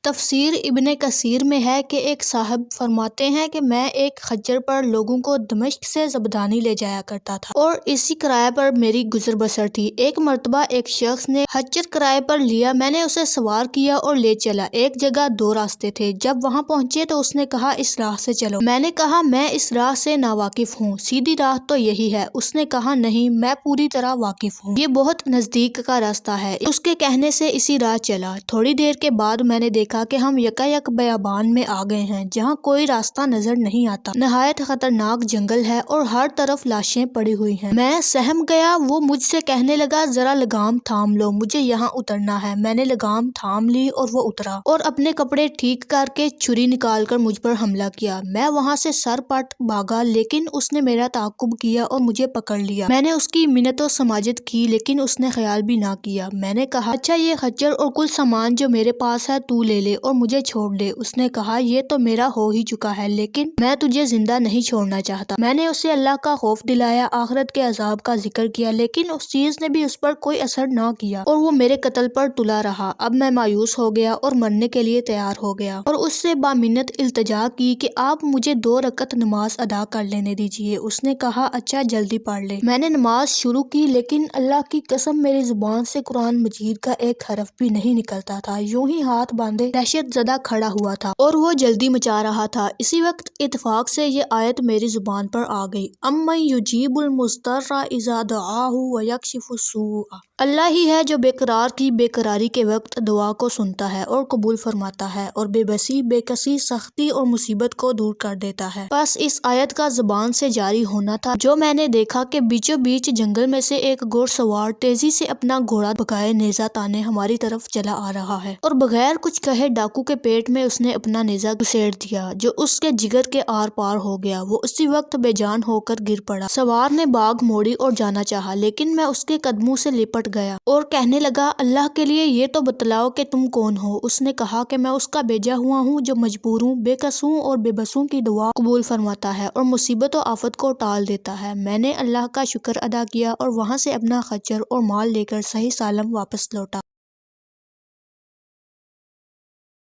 تفسیر ابن کثیر میں ہے کہ ایک صاحب فرماتے ہیں کہ میں ایک خچر پر لوگوں کو دمشق سے زبدانی لے جایا کرتا تھا اور اسی کرائے پر میری گزر بسر تھی۔ ایک مرتبہ ایک شخص نے خچر کرائے پر لیا، میں نے اسے سوار کیا اور لے چلا۔ ایک جگہ دو راستے تھے، جب وہاں پہنچے تو اس نے کہا اس راہ سے چلو۔ میں نے کہا میں اس راہ سے ناواقف ہوں، سیدھی راہ تو یہی ہے۔ اس نے کہا نہیں، میں پوری طرح واقف ہوں، یہ بہت نزدیک کا راستہ ہے۔ اس کے کہنے سے اسی راہ چلا۔ تھوڑی دیر کے بعد میں نے دیکھا کہ ہم یکایک بیابان میں آ گئے ہیں جہاں کوئی راستہ نظر نہیں آتا، نہایت خطرناک جنگل ہے اور ہر طرف لاشیں پڑی ہوئی ہیں۔ میں سہم گیا۔ وہ مجھ سے کہنے لگا ذرا لگام تھام لو، مجھے یہاں اترنا ہے۔ میں نے لگام تھام لی اور وہ اترا اور اپنے کپڑے ٹھیک کر کے چھری نکال کر مجھ پر حملہ کیا۔ میں وہاں سے سر پٹ بھاگا لیکن اس نے میرا تعاقب کیا اور مجھے پکڑ لیا۔ میں نے اس کی منت و سماجت کی لیکن اس نے خیال بھی نہ کیا۔ میں نے کہا اچھا یہ خچر اور کل سامان جو میرے پاس ہے تو لے لے اور مجھے چھوڑ دے۔ اس نے کہا یہ تو میرا ہو ہی چکا ہے لیکن میں تجھے زندہ نہیں چھوڑنا چاہتا۔ میں نے اسے اللہ کا خوف دلایا، آخرت کے عذاب کا ذکر کیا لیکن اس چیز نے بھی اس پر کوئی اثر نہ کیا اور وہ میرے قتل پر تلا رہا۔ اب میں مایوس ہو گیا اور مرنے کے لیے تیار ہو گیا اور اس سے بامنت التجا کی کہ آپ مجھے 2 رکعت نماز ادا کر لینے دیجیے۔ اس نے کہا اچھا جلدی پڑھ لے۔ میں نے نماز شروع کی لیکن اللہ کی قسم میری زبان سے قرآن مجید کا ایک حرف بھی نہیں نکلتا تھا، یوں ہی ہاتھ باندھے دہشت زدہ کھڑا ہوا تھا اور وہ جلدی مچا رہا تھا۔ اسی وقت اتفاق سے یہ آیت میری زبان پر آ گئی، امن یجیب المضطر اذا دعاہ ویکشف السوء۔ اللہ ہی ہے جو بے قرار کی بے قراری کے وقت دعا کو سنتا ہے اور قبول فرماتا ہے اور بے بسی، بے کسی، سختی اور مصیبت کو دور کر دیتا ہے۔ بس اس آیت کا زبان سے جاری ہونا تھا جو میں نے دیکھا کہ بیچوں بیچ جنگل میں سے ایک گھوڑ سوار تیزی سے اپنا گھوڑا بھگائے نیزہ تانے ہماری طرف چلا آ رہا ہے اور بغیر کچھ کہے ڈاکو کے پیٹ میں اس نے اپنا نیزہ گھسیڑ دیا جو اس کے جگر کے آر پار ہو گیا۔ وہ اسی وقت بے جان ہو کر گر پڑا۔ سوار نے باگ موڑی اور جانا چاہا لیکن میں اس کے قدموں سے لپٹ گیا اور کہنے لگا اللہ کے لیے یہ تو بتلاؤ کہ تم کون ہو۔ اس نے کہا کہ میں اس کا بھیجا ہوا ہوں جو مجبوروں، بے کسوں اور بے بسوں کی دعا قبول فرماتا ہے اور مصیبت و آفت کو ٹال دیتا ہے۔ میں نے اللہ کا شکر ادا کیا اور وہاں سے اپنا خچر اور مال لے کر صحیح سالم واپس لوٹا۔